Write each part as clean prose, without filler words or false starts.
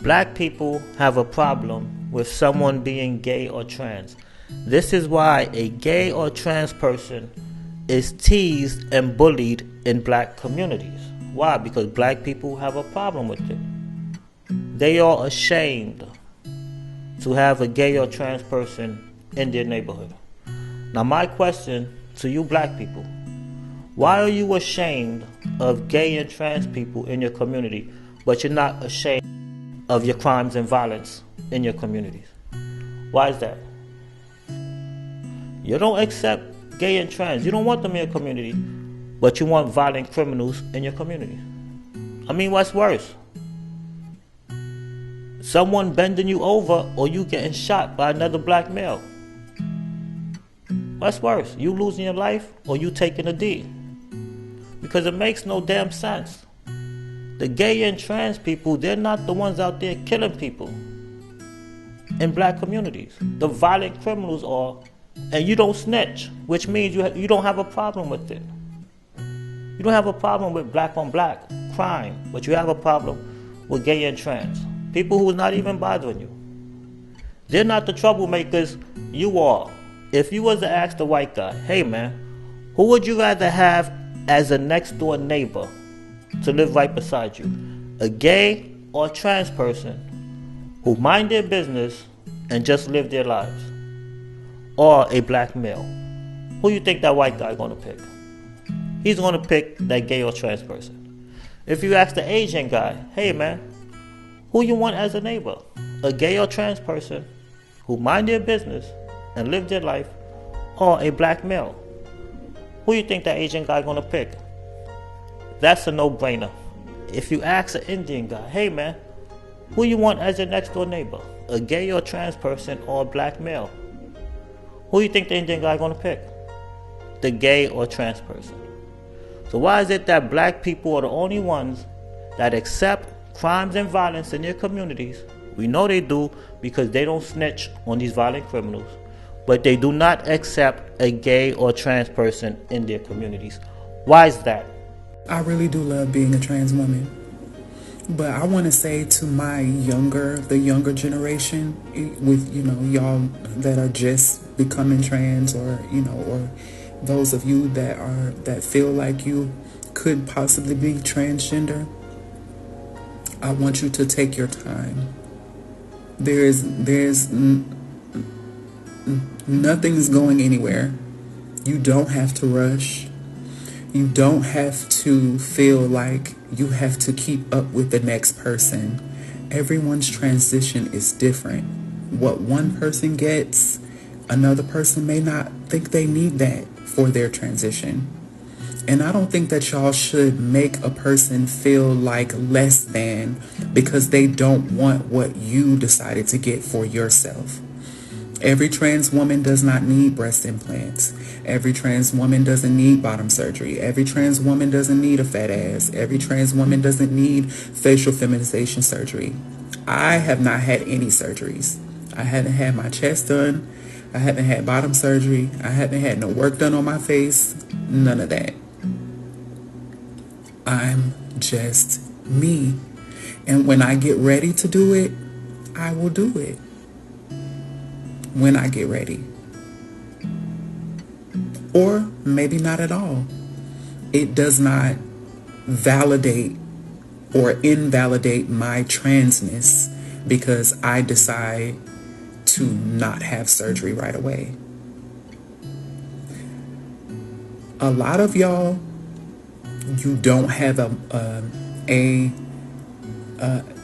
Black people have a problem with someone being gay or trans. This is why a gay or trans person is teased and bullied in black communities. Why? Because black people have a problem with it. They are ashamed to have a gay or trans person in their neighborhood. Now my question to you black people, why are you ashamed of gay and trans people in your community, but you're not ashamed of your crimes and violence in your communities? Why is that? You don't accept gay and trans. You don't want them in your community, but you want violent criminals in your community. I mean, what's worse? Someone bending you over or you getting shot by another black male? What's worse? You losing your life or you taking a D? Because it makes no damn sense. The gay and trans people, they're not the ones out there killing people in black communities. The violent criminals are, and you don't snitch, which means you don't have a problem with it. You don't have a problem with black on black crime, but you have a problem with gay and trans. People who are not even bothering you. They're not the troublemakers, you are. If you was to ask the white guy, hey man, who would you rather have as a next door neighbor to live right beside you? A gay or trans person who mind their business and just live their lives? Or a black male? Who you think that white guy gonna pick? He's gonna pick that gay or trans person. If you ask the Asian guy, hey man, who you want as a neighbor? A gay or trans person who mind their business and live their life, or a black male? Who you think that Asian guy gonna pick? That's a no-brainer. If you ask an Indian guy, hey man, who you want as your next door neighbor? A gay or trans person or a black male? Who you think the Indian guy gonna pick? The gay or trans person. So why is it that black people are the only ones that accept crimes and violence in their communities? We know they do because they don't snitch on these violent criminals, but they do not accept a gay or trans person in their communities. Why is that? I really do love being a trans woman. But I want to say to the younger generation, with, y'all that are just becoming trans, or those of you that feel like you could possibly be transgender, I want you to take your time. Nothing's going anywhere. You don't have to rush. You don't have to feel like you have to keep up with the next person. Everyone's transition is different. What one person gets, another person may not think they need that for their transition. And I don't think that y'all should make a person feel like less than because they don't want what you decided to get for yourself. Every trans woman does not need breast implants. Every trans woman doesn't need bottom surgery. Every trans woman doesn't need a fat ass. Every trans woman doesn't need facial feminization surgery. I have not had any surgeries. I haven't had my chest done. I haven't had bottom surgery. I haven't had no work done on my face. None of that. I'm just me. And when I get ready to do it, I will do it. When I get ready. Or maybe not at all. It does not validate or invalidate my transness because I decide to not have surgery right away. A lot of y'all, you don't have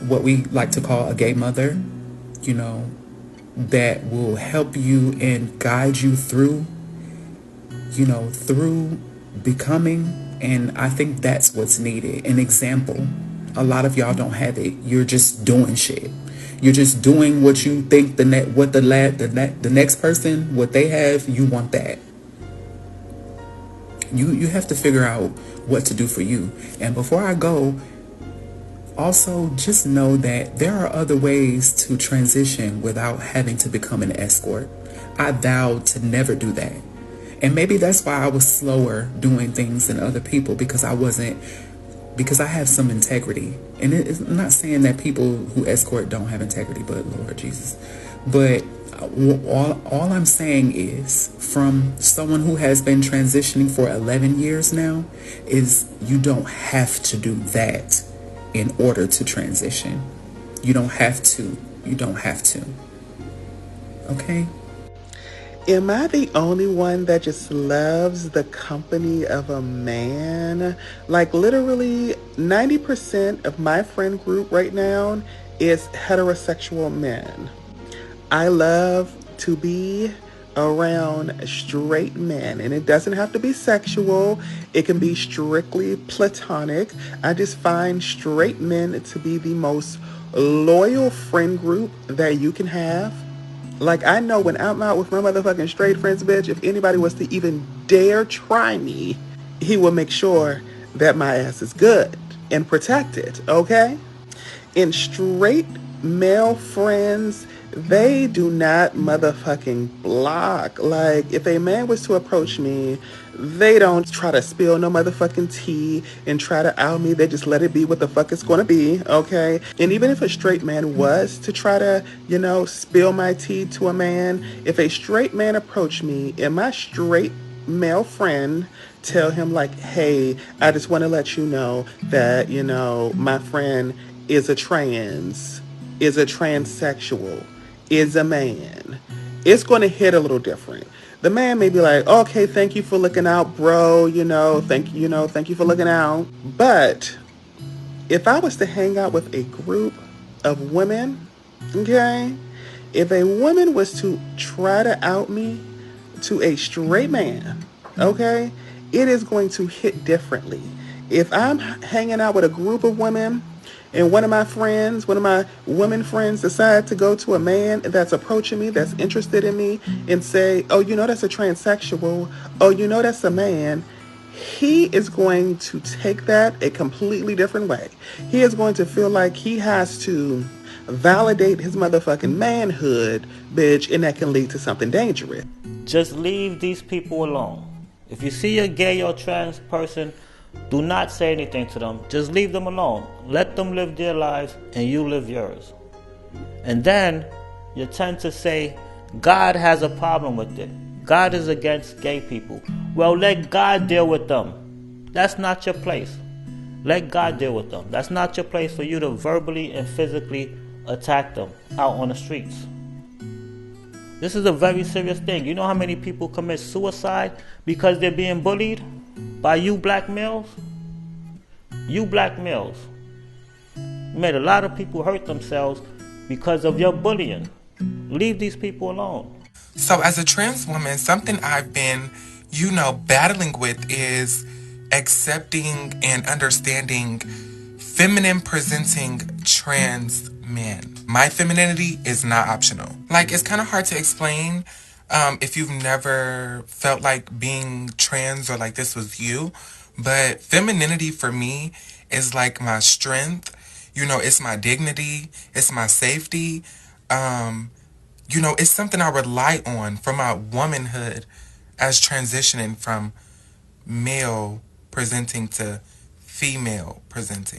what we like to call a gay mother, that will help you and guide you through becoming. And I think that's what's needed. An example. A lot of y'all don't have it. You're just doing shit. You're just doing what you think the next person, what they have, you want that. You have to figure out what to do for you. And before I go, also just know that there are other ways to transition without having to become an escort. I vowed to never do that. And maybe that's why I was slower doing things than other people, because I wasn't because I have some integrity. And I'm not saying that people who escort don't have integrity, but Lord Jesus. But all I'm saying is, from someone who has been transitioning for 11 years now, is you don't have to do that in order to transition. You don't have to. You don't have to. Okay? Am I the only one that just loves the company of a man? Like, literally, 90% of my friend group right now is heterosexual men. I love to be around straight men, and it doesn't have to be sexual, it can be strictly platonic. I just find straight men to be the most loyal friend group that you can have. Like, I know when I'm out with my motherfucking straight friends, bitch, if anybody was to even dare try me, he will make sure that my ass is good and protected, okay? And straight male friends, they do not motherfucking block. Like, if a man was to approach me, they don't try to spill no motherfucking tea and try to out me. They just let it be what the fuck it's gonna be, okay? And even if a straight man was to try to, spill my tea to a man, if a straight man approached me and my straight male friend tell him like, hey, I just want to let you know that, my friend is is a transsexual, is a man, it's going to hit a little different. The man may be like, okay, thank you for looking out, bro, thank you for looking out. But if I was to hang out with a group of women, okay, if a woman was to try to out me to a straight man, okay, it is going to hit differently. If I'm hanging out with a group of women and one of my women friends decide to go to a man that's approaching me, that's interested in me, and say, oh, that's a transsexual, oh, that's a man, he is going to take that a completely different way. He is going to feel like he has to validate his motherfucking manhood, bitch, and that can lead to something dangerous. Just leave these people alone. If you see a gay or trans person, do not say anything to them. Just leave them alone. Let them live their lives and you live yours. And then you tend to say, God has a problem with it. God is against gay people. Well, let God deal with them. That's not your place. Let God deal with them. That's not your place for you to verbally and physically attack them out on the streets. This is a very serious thing. You know how many people commit suicide because they're being bullied by you black males? You black males. You made a lot of people hurt themselves because of your bullying. Leave these people alone. So as a trans woman, something I've been, battling with is accepting and understanding feminine presenting trans men. My femininity is not optional. Like, it's kind of hard to explain if you've never felt like being trans or like this was you. But femininity for me is like my strength. It's my dignity. It's my safety. It's something I rely on for my womanhood as transitioning from male presenting to female presenting.